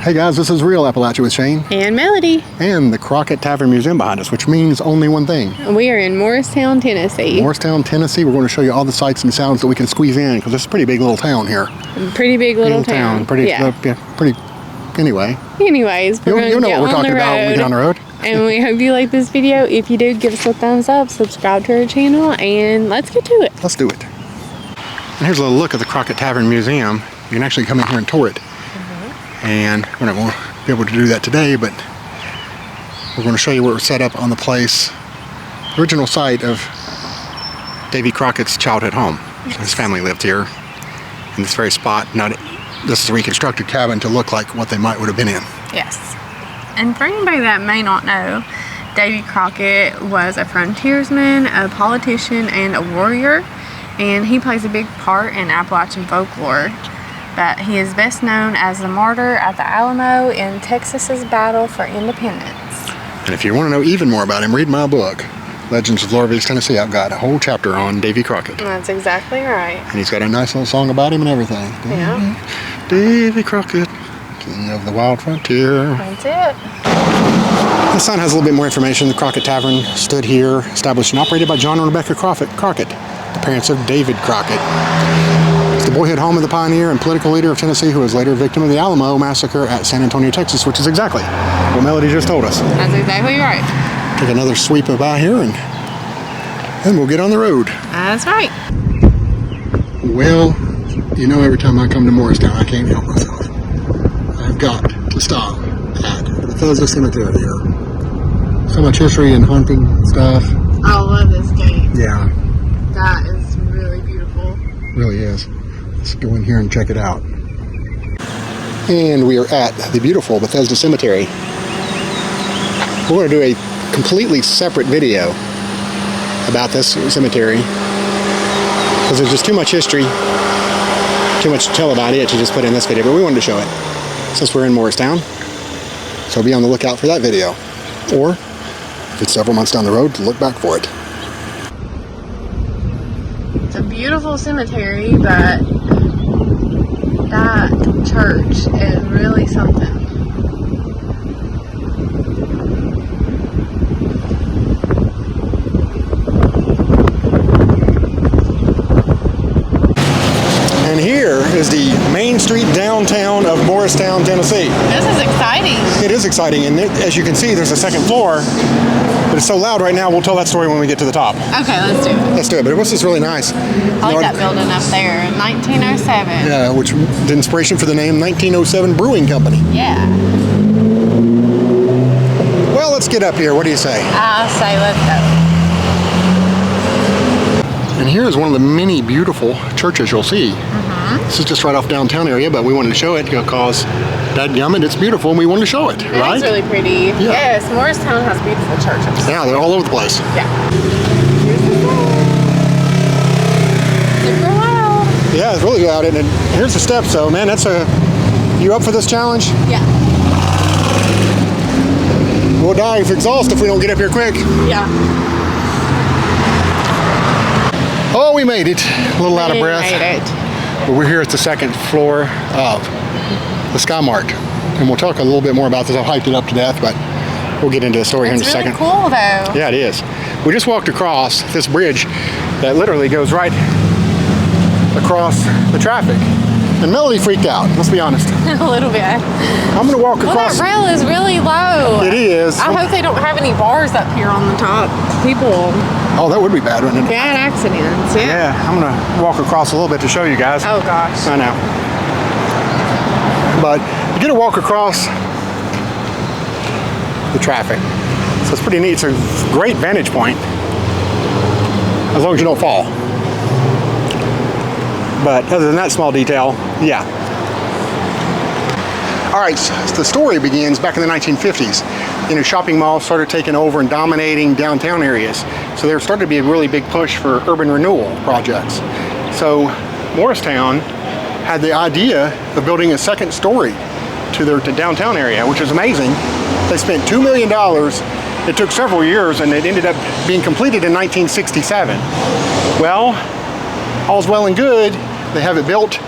Hey guys, this is Real Appalachia with Shane. And Melody. And the Crockett Tavern Museum behind us, which means only one thing. We are in Morristown, Tennessee. Morristown, Tennessee. We're going to show you all the sights and sounds that we can squeeze in, because it's a pretty big little town here. Pretty big little town. Pretty. Anyway. Anyways, you'll know what we're talking about when we get on the road. And we hope you like this video. If you do, give us a thumbs up, subscribe to our channel, and let's get to it. Let's do it. And here's a little look at the Crockett Tavern Museum. You can actually come in here and tour it. And we're not going to be able to do that today, but we're going to show you where it's set up on the place, the original site of Davy Crockett's childhood home. So his family lived here in this very spot. Now, this is a reconstructed cabin to look like what they would have been in. Yes. And for anybody that may not know, Davy Crockett was a frontiersman, a politician, and a warrior, and he plays a big part in Appalachian folklore. But he is best known as the martyr at the Alamo in Texas's battle for independence. And if you want to know even more about him, read my book, Legends of Lord of East Tennessee. I've got a whole chapter on Davy Crockett. That's exactly right. And he's got a nice little song about him and everything. Yeah. Davy Crockett, king of the wild frontier. That's it. The sign has a little bit more information. The Crockett Tavern stood here, established and operated by John and Rebecca Crockett, the parents of David Crockett. It's the boyhood home of the pioneer and political leader of Tennessee who was later a victim of the Alamo massacre at San Antonio, Texas, which is exactly what Melody just told us. That's exactly right. Take another sweep about here and then we'll get on the road. That's right. Well, you know, every time I come to Morristown, I can't help myself. I've got to stop at Bethesda Cemetery here. So much history and hunting stuff. I love this gate. Yeah. That is really beautiful. Really is. Let's go in here and check it out. And we are at the beautiful Bethesda Cemetery. We're going to do a completely separate video about this cemetery because there's just too much history, too much to tell about it to just put in this video, but we wanted to show it since we're in Morristown. So be on the lookout for that video. Or, if it's several months down the road, look back for it. It's a beautiful cemetery, but that church is really something. And here is the main street downtown of Morristown, Tennessee. This is exciting. It is exciting, and as you can see, there's a second floor, but it's so loud right now, we'll tell that story when we get to the top. Okay, let's do it. Let's do it, but this is really nice. I like that building up there, 1907. Yeah, which the inspiration for the name 1907 Brewing Company. Yeah. Well, let's get up here. What do you say? I say let's go. And here is one of the many beautiful churches you'll see. This is just right off downtown area, but we wanted to show it because dadgummit, it's beautiful and we wanted to show it, right? It's really pretty. Yeah. Yes, Morristown has beautiful churches. Yeah, they're all over the place. Yeah. Super loud. Yeah, it's really loud. And here's the steps, though, man. You up for this challenge? Yeah. We'll die of exhaust if we don't get up here quick. Yeah. Oh, we made it. A little out of breath. We made it. But we're here at the second floor of the Skymark. And we'll talk a little bit more about this. I've hyped it up to death, but we'll get into the story here in a second. It's really cool, though. Yeah, it is. We just walked across this bridge that literally goes right across the traffic. And Melody freaked out, let's be honest. A little bit. I'm going to walk Well, across. that rail is really low. It is. I hope they don't have any bars up here on the top. People, Oh, that would be bad, wouldn't it? bad accidents. Yeah. Yeah, I'm going to walk across a little bit to show you guys. Oh, gosh. I know. But you get to walk across the traffic. So it's pretty neat. It's a great vantage point. As long as you don't fall. But other than that small detail, yeah. All right, so the story begins back in the 1950s. You know, shopping malls started taking over and dominating downtown areas. So there started to be a really big push for urban renewal projects. So Morristown had the idea of building a second story to their downtown area, which is amazing. They spent $2 million. It took several years, and it ended up being completed in 1967. Well, all's well and good. They have it built,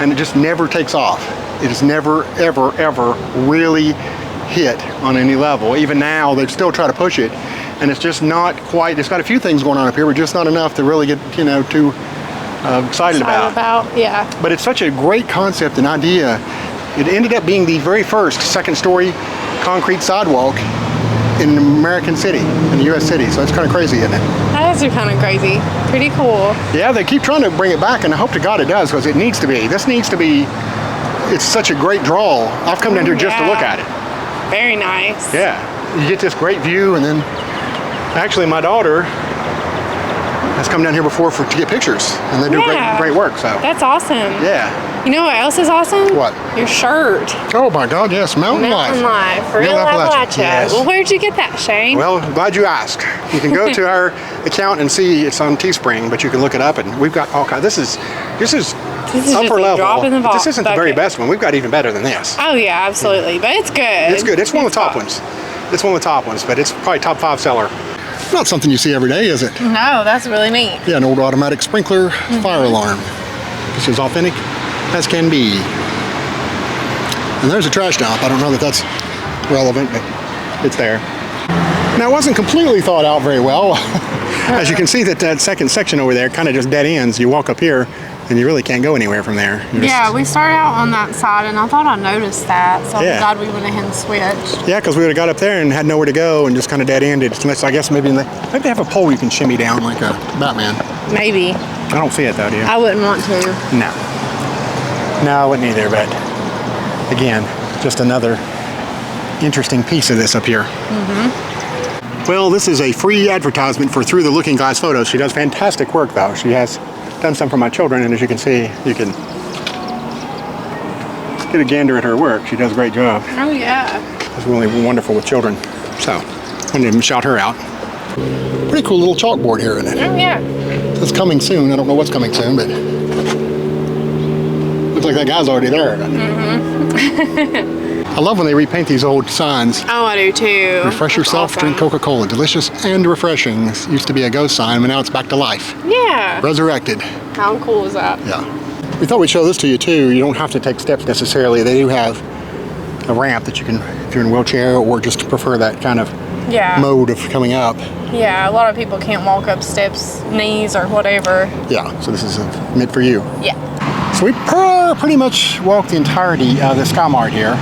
and it just never takes off. it has never, ever, ever really hit on any level. Even now, they still try to push it, and it's just not quite. It's got a few things going on up here, but just not enough to really get, you know, too excited about. Yeah. But it's such a great concept and idea. It ended up being the very first second-story concrete sidewalk in an American city, in the U.S. city. So it's kind of crazy, isn't it? That is kind of crazy. Pretty cool. Yeah, they keep trying to bring it back, and I hope to God it does, because it needs to be. This needs to be. It's such a great draw. I've come down here just to look at it. Very nice. Yeah, you get this great view, and then actually my daughter has come down here before to get pictures, and they do great work. So that's awesome. Yeah. You know what else is awesome? What? Your shirt. Oh my God, yes, Mountain Life. Real Appalachia. Yes. Well, where'd you get that, Shane? Well, glad you asked. You can go to our account and see it's on Teespring, but you can look it up, and we've got all kinds. This is upper level. Drop in the This isn't the very best one. We've got even better than this. Oh yeah, absolutely. But it's good. It's good. It's one of the top ones. It's one of the top ones, but it's probably top 5 seller. Not something you see every day, is it? No, that's really neat. Yeah, an old automatic sprinkler fire alarm. This is authentic as can be. And there's a trash dump. I don't know that that's relevant, but it's there. Now, it wasn't completely thought out very well. As you can see, that second section over there kind of just dead ends. You walk up here, and you really can't go anywhere from there. Yeah, we started out on that side, and I thought I noticed that, so I'm glad we went ahead and switched. Yeah, because we would have got up there and had nowhere to go and just kind of dead-ended. Unless, I guess, maybe they have a pole you can shimmy down like a Batman. Maybe. I don't see it, though, do you? I wouldn't want to. No. No, I wouldn't either, but again, just another interesting piece of this up here. Well, this is a free advertisement for Through the Looking Glass Photos. She does fantastic work, though. She has done some for my children, and as you can see, you can get a gander at her work. She does a great job. Oh, yeah. It's really wonderful with children. So, I wanted to shout her out. Pretty cool little chalkboard here, isn't it? Oh, yeah. It's coming soon. I don't know what's coming soon, but looks like that guy's already there. I love when they repaint these old signs. Oh, I do too. Refresh yourself, drink Coca-Cola. Delicious and refreshing. This used to be a ghost sign, but now it's back to life. Yeah. Resurrected. How cool is that? Yeah. We thought we'd show this to you too. You don't have to take steps necessarily. They do have a ramp that you can, if you're in a wheelchair or just prefer that kind of mode of coming up. Yeah, a lot of people can't walk up steps, knees, or whatever. Yeah, so this is meant for you. Yeah. So we pretty much walked the entirety of the Sky Mart here,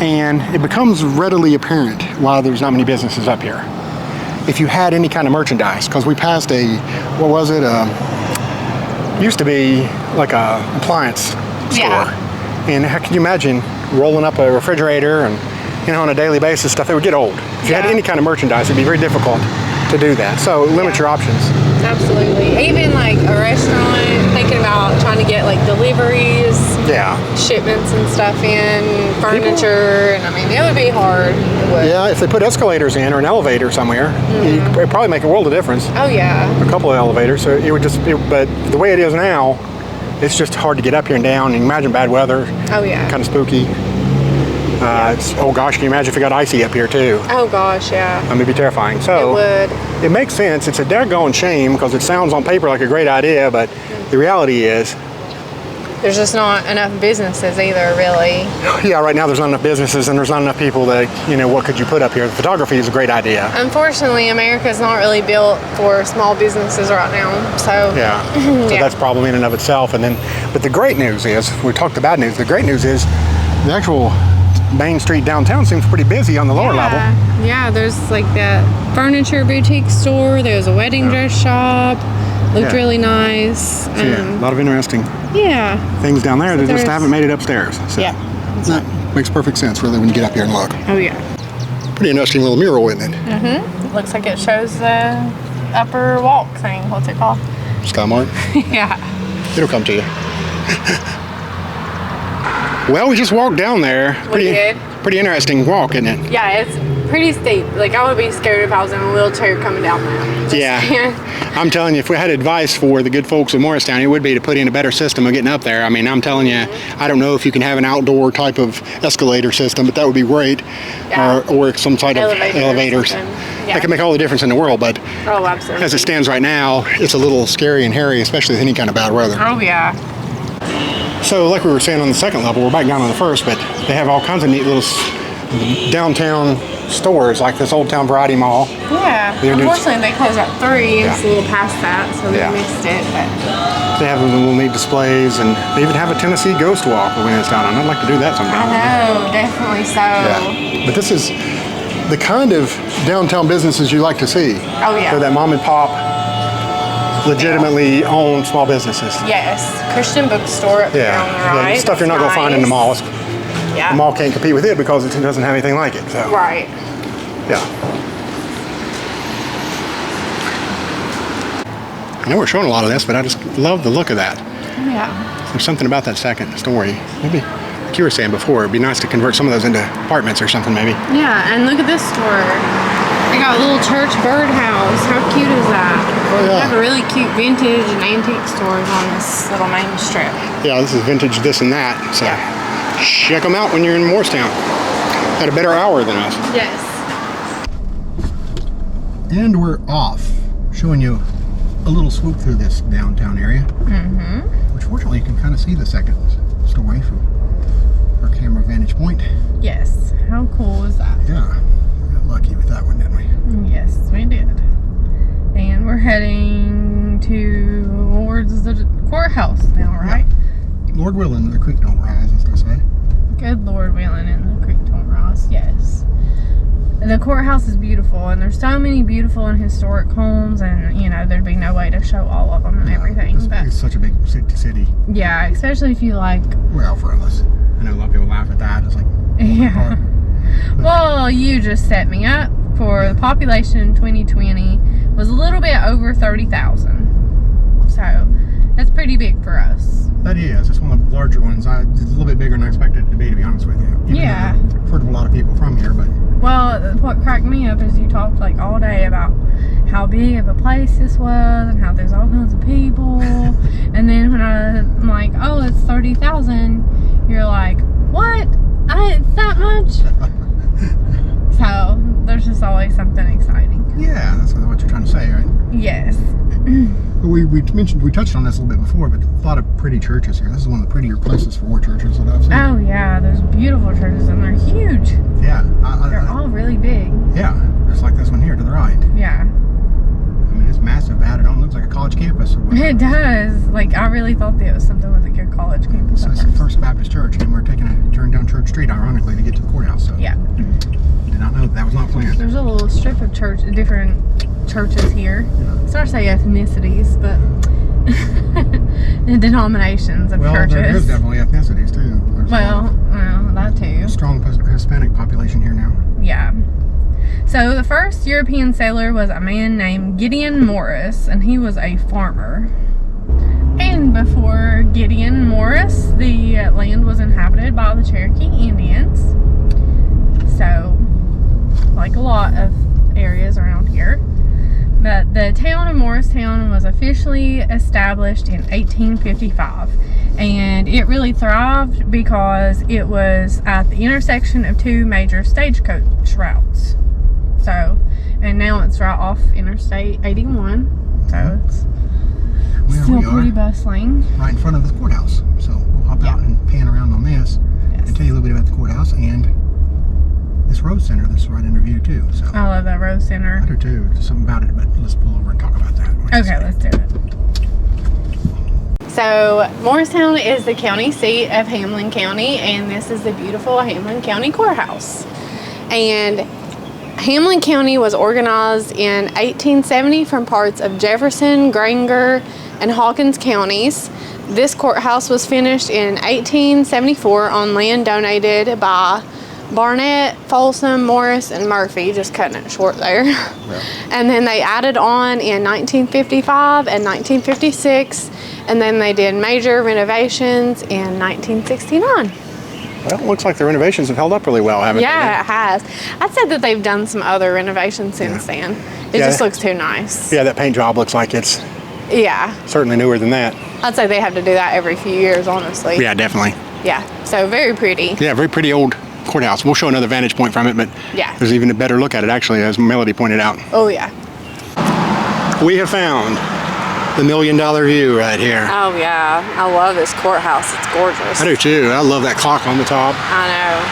and it becomes readily apparent why there's not many businesses up here. If you had any kind of merchandise, because we passed what was it? Used to be like a appliance store. And how can you imagine rolling up a refrigerator and, you know, on a daily basis stuff? It would get old. If you had any kind of merchandise, it'd be very difficult to do that. So limit your options. Absolutely. Even like a restaurant, thinking about trying to get like deliveries, shipments and stuff in, furniture, and I mean, it would be hard. It would. Yeah, if they put escalators in or an elevator somewhere, it'd probably make a world of difference. Oh yeah. A couple of elevators, so it would just, but the way it is now, it's just hard to get up here and down. You can imagine bad weather. Oh yeah. Kind of spooky. Oh gosh, can you imagine if it got icy up here too? Oh gosh, yeah. That would be terrifying. So it would. It makes sense. It's a daggone shame because it sounds on paper like a great idea, but the reality is there's just not enough businesses either, really. Yeah, right now there's not enough businesses and there's not enough people that, you know, what could you put up here? Photography is a great idea. Unfortunately, America's not really built for small businesses right now, so. Yeah, so that's a problem in and of itself. And then, but the great news is, we talked the bad news, the great news is the actual Main Street downtown seems pretty busy on the lower level. Yeah, there's like that furniture boutique store, there's a wedding dress shop, looked really nice. So, a lot of interesting things down there. They just haven't made it upstairs. So that makes perfect sense really when you get up here and look. Oh yeah. Pretty interesting little mural, isn't it? Mm-hmm. Looks like it shows the upper walk thing. What's it called? Sky Mart? Yeah. It'll come to you. Well, we just walked down there. Pretty interesting walk, isn't it? Yeah, it's pretty steep. Like, I would be scared if I was in a wheelchair coming down there. I'm telling you, if we had advice for the good folks of Morristown, it would be to put in a better system of getting up there. I mean, I'm telling you, I don't know if you can have an outdoor type of escalator system, but that would be great. Or some type of elevators. That can make all the difference in the world, but as it stands right now, it's a little scary and hairy, especially with any kind of bad weather. Oh, yeah. So like we were saying on the second level, we're back down on the first, but they have all kinds of neat little downtown stores like this Old Town Variety Mall. Yeah. Unfortunately, they closed at 3. It's a little past that, so we missed it. But they have little neat displays, and they even have a Tennessee ghost walk when it's down. I'd like to do that sometime. I know, definitely so. Yeah. But this is the kind of downtown businesses you like to see. Oh, yeah. So that mom and pop, legitimately owned small businesses. Yes. Christian bookstore up there on the right. The stuff you're not going to find in the malls. Yeah. The mall can't compete with it because it doesn't have anything like it. So. Right. Yeah. I know we're showing a lot of this, but I just love the look of that. Yeah. There's something about that second story. Maybe, like you were saying before, it'd be nice to convert some of those into apartments or something, maybe. Yeah, and look at this store. They got a little church birdhouse. How cute is that? Oh, yeah. They have a really cute vintage and antique stores on this little main strip. Yeah, this is vintage this and that. So check them out when you're in Morristown. At a better hour than us. Yes. And we're off, showing you a little swoop through this downtown area. Which fortunately you can kind of see the second story from our camera vantage point. Yes. How cool is that? Yeah. We got lucky with that one, didn't we? Yes, we did. And we're heading towards the courthouse now, right? Yeah. Lord willing, the creek don't rise, as they say. Good Lord willing, and the creek don't rise. Yes. The courthouse is beautiful, and there's so many beautiful and historic homes, and you know there'd be no way to show all of them and everything. It's such a big city. Yeah, especially if you like. We're out frontless. I know a lot of people laugh at that. It's like. Yeah. Well, you just set me up for the population in 2020 was a little bit over 30,000. So that's pretty big for us. That is. It's one of the larger ones. It's a little bit bigger than I expected it to be honest with you. Even yeah. I've heard of a lot of people from here, but. Well, what cracked me up is you talked like all day about how big of a place this was and how there's all kinds of people. And then when I'm like, oh, it's 30,000, you're like, what? It's that much? So there's just always something exciting. Yeah, that's what you're trying to say, right? Yes. We touched on this a little bit before, but a lot of pretty churches here. This is one of the prettier places for war churches that I've seen. Oh yeah, there's beautiful churches and they're huge. Yeah. They're all really big. Yeah, just like this one here to the right. Yeah. I mean, it's massive. Added on, looks like a college campus. Or whatever. It does. Like, I really thought that it was something with a good college campus. So it's the First Baptist Church, and we're taking a turn down Church Street, ironically, to get to the courthouse. So yeah. Did not know that was not planned. There's a little strip of different churches here. Yeah. It's hard to say ethnicities, but denominations of churches. Well, there is definitely ethnicities too. There's that too. A strong Hispanic population here now. Yeah. So the first European sailor was a man named Gideon Morris, and he was a farmer. And before Gideon Morris, the land was inhabited by the Cherokee Indians. So, like a lot of areas around here. But the town of Morristown was officially established in 1855. And it really thrived because it was at the intersection of 2 major stagecoach routes. So, and now it's right off Interstate 81. So it's still pretty bustling. Right in front of the courthouse. So we'll hop out and pan around on this and tell you a little bit about the courthouse and this road center that's right under view too. So I love that road center. I do too. There's something about it, but let's pull over and talk about that. Okay, let's do it. So Morristown is the county seat of Hamlin County, and this is the beautiful Hamlin County Courthouse. And Hamlin County was organized in 1870 from parts of Jefferson, Granger, and Hawkins counties. This courthouse was finished in 1874 on land donated by Barnett, Folsom, Morris, and Murphy, just cutting it short there. Yeah. And then they added on in 1955 and 1956, and then they did major renovations in 1969. Well, it looks like the renovations have held up really well, haven't they? Yeah, it has. I'd said that they've done some other renovations since then. It just looks too nice. Yeah, that paint job looks like it's certainly newer than that. I'd say they have to do that every few years, honestly. Yeah, definitely. Yeah, so very pretty. Yeah, very pretty old courthouse. We'll show another vantage point from it, but there's even a better look at it, actually, as Melody pointed out. Oh, yeah. We have found The $1 million view right here. Oh yeah, I love this courthouse. It's gorgeous. I do too. I love that clock on the top. I know.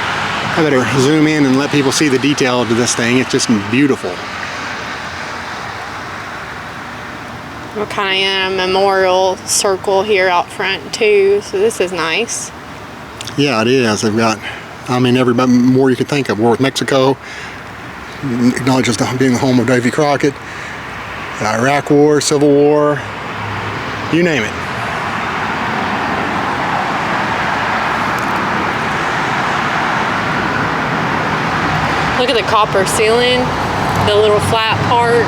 I better zoom in and let people see the detail of this thing. It's just beautiful. We're kind of in a memorial circle here out front too, so this is nice. Yeah, it is. They've got, I mean, every war you could think of. War with Mexico, acknowledges being the home of Davy Crockett, the Iraq War, Civil War, you name it. Look at the copper ceiling, the little flat part.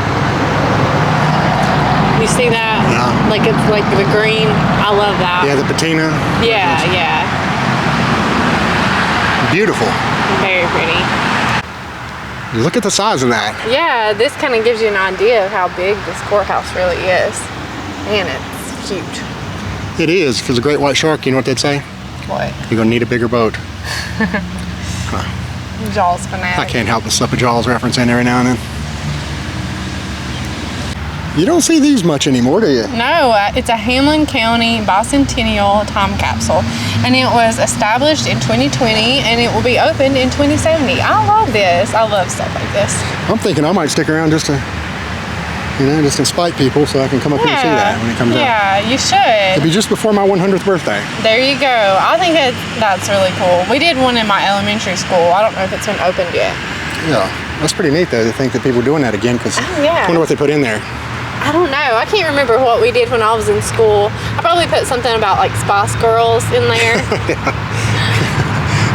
You see that? Yeah. Like it's like the green. I love that. Yeah, the patina. Yeah, yeah. Beautiful. Very pretty. Look at the size of that. Yeah, this kind of gives you an idea of how big this courthouse really is. And it's huge. It is. If it's a great white shark, you know what they'd say? What? You're gonna need a bigger boat. Jaws fanatic. I can't help but slip a Jaws reference in every now and then. You don't see these much anymore, do you? No, it's a Hamlin County bicentennial time capsule, and it was established in 2020, and it will be opened in 2070. I love this. I love stuff like this. I'm thinking I might stick around just to, you know, just to spite people so I can come up here and see that when it comes out. Yeah, you should. It'll be just before my 100th birthday. There you go. I think that's really cool. We did one in my elementary school. I don't know if it's been opened yet. Yeah, that's pretty neat though to think that people are doing that again, because yeah. I wonder what they put in there. I don't know. I can't remember what we did when I was in school. I probably put something about like Spice Girls in there.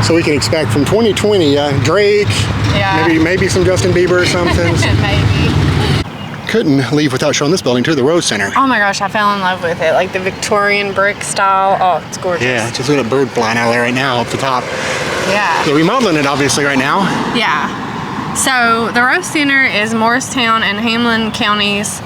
So we can expect from 2020 Drake, yeah. maybe some Justin Bieber or something. Maybe. Couldn't leave without showing this building too, the Rose Center. Oh my gosh, I fell in love with it. Like the Victorian brick style. Oh, it's gorgeous. Yeah, just look at a bird flying out of there right now up the top. Yeah. They're remodeling it obviously right now. Yeah. So the Rose Center is Morristown and Hamlin County's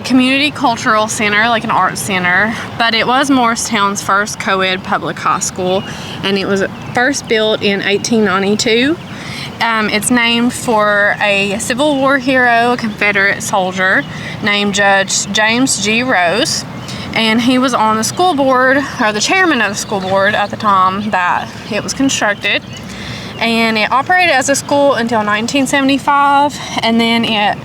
community cultural center, like an art center, but it was Morristown's first co-ed public high school, and it was first built in 1892. It's named for a Civil War hero, a Confederate soldier named Judge James G. Rose, and he was on the school board, or the chairman of the school board at the time that it was constructed, and it operated as a school until 1975, and then it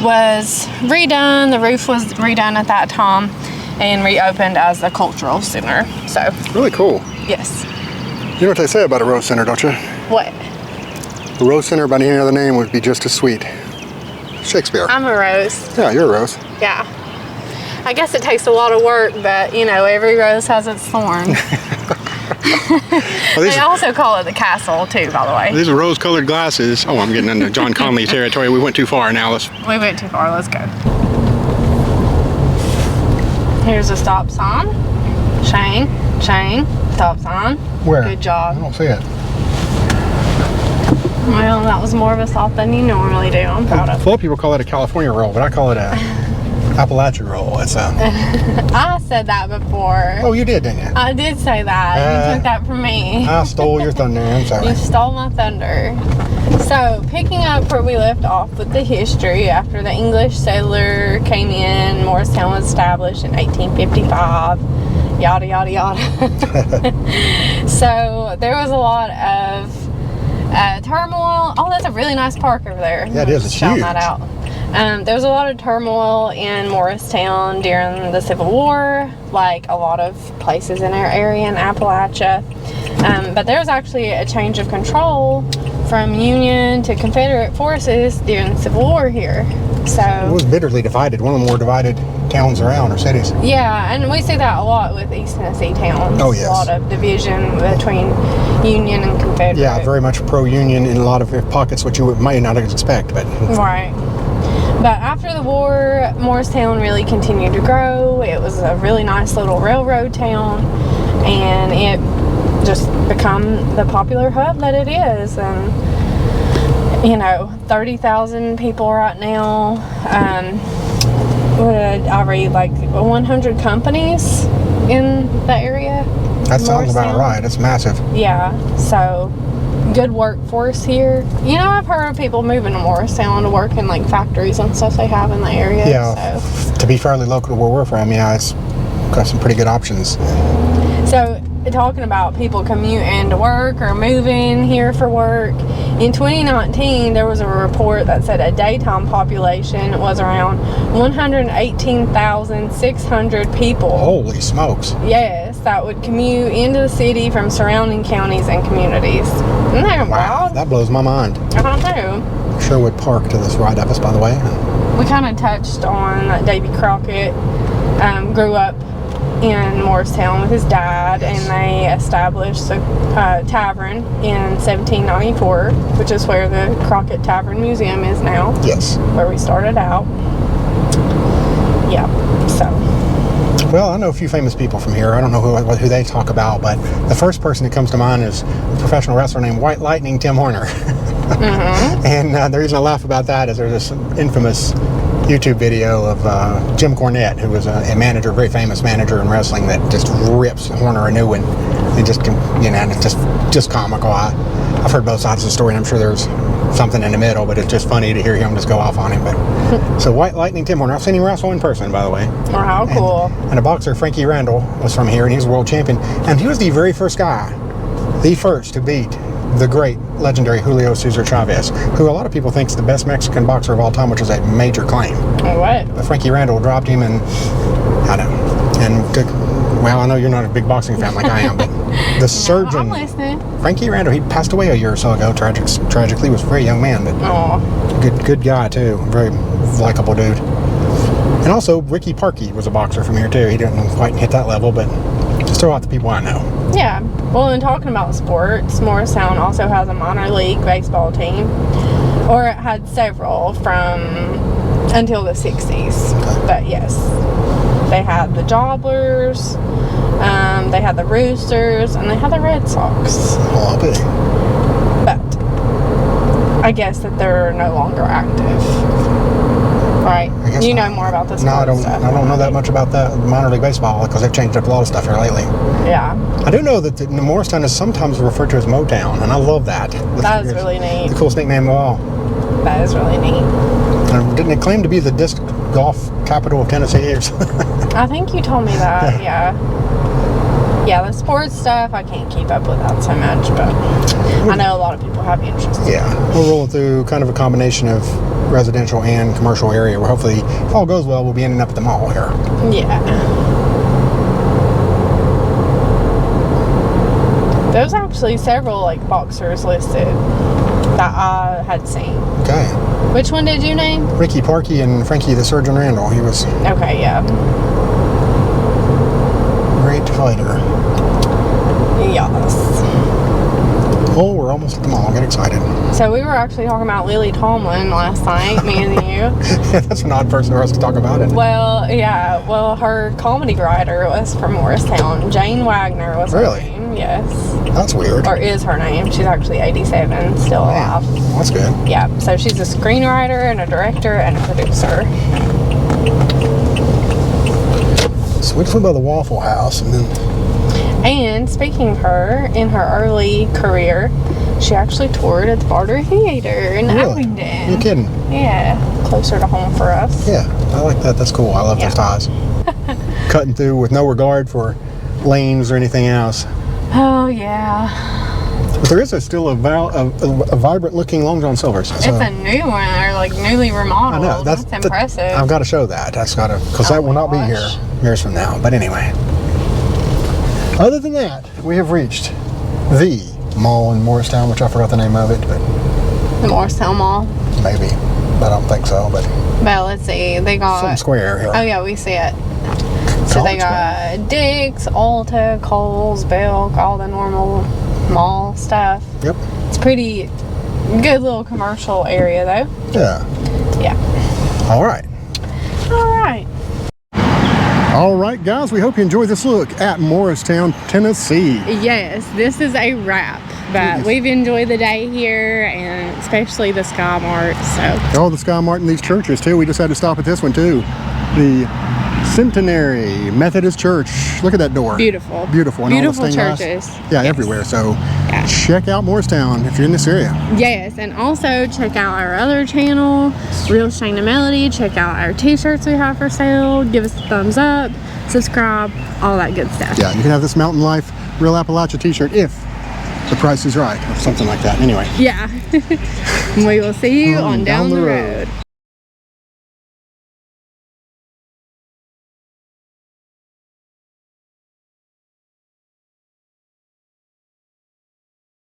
was redone. The roof was redone at that time and reopened as the cultural center. So really cool. Yes. You know what they say about a Rose Center, don't you? What? The Rose Center by any other name would be just as sweet. Shakespeare. I'm a rose. Yeah, you're a rose. Yeah. I guess it takes a lot of work, but you know, every rose has its thorn. Well, they also call it the castle too, by the way. These are rose-colored glasses. Oh, I'm getting into John Conley territory. We went too far now. We went too far. Let's go. Here's a stop sign. Shane, stop sign. Where? Good job. I don't see it. Well, that was more of a stop than you normally do. I'm proud of. A lot of people call it a California roll, but I call it a Appalachian roll. It's a. I said that before. Oh, you did, didn't you? I did say that. You took that from me. I stole your thunder. I'm sorry. You stole my thunder. So, picking up where we left off with the history, after the English settler came in, Morristown was established in 1855. Yada, yada, yada. So, there was a lot of turmoil. Oh, that's a really nice park over there. Yeah, it is. It's shout huge. that out. There was a lot of turmoil in Morristown during the Civil War, like a lot of places in our area in Appalachia. But there was actually a change of control from Union to Confederate forces during the Civil War here. So it was bitterly divided. One of the more divided towns around, or cities. Yeah, and we see that a lot with East Tennessee towns. Oh, yes. A lot of division between Union and Confederate. Yeah, very much pro-Union in a lot of pockets, which you might not expect, but. Right. But after the war, Morristown really continued to grow. It was a really nice little railroad town, and it just become the popular hub that it is. And, you know, 30,000 people right now. What did I read? Like 100 companies in the area. That sounds about right. It's massive. Yeah. So, good workforce here. You know, I've heard of people moving to Morristown to work in like factories and stuff they have in the area. Yeah, so. to be fairly local to where we're from, yeah, it's got some pretty good options. So, talking about people commuting to work or moving here for work, in 2019 there was a report that said a daytime population was around 118,600 people. Holy smokes. Yes, that would commute into the city from surrounding counties and communities. Isn't that wild? That blows my mind. I don't know. Sherwood Park to this right of us, by the way. We kind of touched on that Davy Crockett grew up in Morristown with his dad, and they established a tavern in 1794, which is where the Crockett Tavern Museum is now. Yes. Where we started out. Yeah, so. Well, I know a few famous people from here. I don't know who they talk about, but the first person that comes to mind is a professional wrestler named White Lightning Tim Horner. Mm-hmm. And the reason I laugh about that is there's this infamous YouTube video of Jim Cornette, who was a manager, a very famous manager in wrestling, that just rips Horner a new one. And just, and it's just comical. I've heard both sides of the story, and I'm sure there's something in the middle, but it's just funny to hear him just go off on him. But so White Lightning Tim Horner, I've seen him wrestle in person, by the way. Oh, how cool. And a boxer, Frankie Randall, was from here, and he was world champion. And he was the very first guy, the first to beat the great legendary Julio Cesar Chavez, who a lot of people think is the best Mexican boxer of all time, which is a major claim. Oh, what? But Frankie Randall dropped him, and I don't know. And well, I know you're not a big boxing fan like I am, but the surgeon, I'm listening. Frankie Randall, he passed away a year or so ago. Tragically, he was a very young man, but good guy too. Very likable dude. And also, Ricky Parkey was a boxer from here too. He didn't quite hit that level, but just throw out the people I know. Yeah. Well, in talking about sports, Morristown also has a minor league baseball team, or it had several from until the 60s. Okay. But yes, they had the Jobblers, they had the Roosters, and they had the Red Sox. Oh, I bet. But I guess that they're no longer active. Right. You know more about this. No, I don't know that much about that minor league baseball, because they've changed up a lot of stuff here lately. Yeah. I do know that Morristown is sometimes referred to as Motown, and I love that. That is really neat. The coolest nickname of all. That is really neat. And didn't it claim to be the disc golf capital of Tennessee? I think you told me that. Yeah. Yeah, the sports stuff I can't keep up with that so much, but I know a lot of people have interest. Yeah, we're rolling through kind of a combination of residential and commercial area where hopefully, if all goes well, we'll be ending up at the mall here. Yeah. There's actually several like boxers listed that I had seen. Okay. Which one did you name? Ricky Parkey and Frankie the Surgeon Randall. He was Okay, yeah. great fighter. Yes. Oh, we're almost at the mall. Get excited. So we were actually talking about Lily Tomlin last night, me and you. That's an odd person for us to talk about it. Well, yeah. Well, her comedy writer was from Morristown. Jane Wagner was her Really? name. Yes. That's weird. Or is her name. She's actually 87, still alive. Man, that's good. Yeah. So she's a screenwriter and a director and a producer. So we just went by the Waffle House, and then And speaking of her, in her early career, she actually toured at the Barter Theater in Abingdon. You're kidding? Yeah, closer to home for us. Yeah, I like that. That's cool. I love those ties. Cutting through with no regard for lanes or anything else. Oh, yeah. But there is still a vibrant looking Long John Silver's. It's a new one. They're like newly remodeled. I know. That's impressive. I've got to show that. That's got to, because that will not be here years from now. But anyway. Other than that, we have reached the mall in Morristown, which I forgot the name of it, but The Morristown Mall. maybe. I don't think so, but Well, let's see. They got... some square here. Oh, yeah, we see it. So they got Dick's, Ulta, Kohl's, Belk, all the normal mall stuff. Yep. It's pretty good little commercial area, though. Yeah. Yeah. All right. All right. All right, guys. We hope you enjoyed this look at Morristown, Tennessee. Yes, this is a wrap. But we've enjoyed the day here, and especially the Sky Mart. So. Oh, the Sky Mart and these churches, too. We just had to stop at this one, too. The Centenary Methodist Church. Look at that door. Beautiful. Beautiful. And all the Beautiful stained glass. churches. Yeah, Yes. everywhere. So Yeah. check out Morristown if you're in this area. Yes, and also check out our other channel, Real Shayna Melody. Check out our t-shirts we have for sale. Give us a thumbs up, subscribe, all that good stuff. Yeah, you can have this Mountain Life Real Appalachia t-shirt if the price is right or something like that. Anyway. Yeah. We will see you on down the road.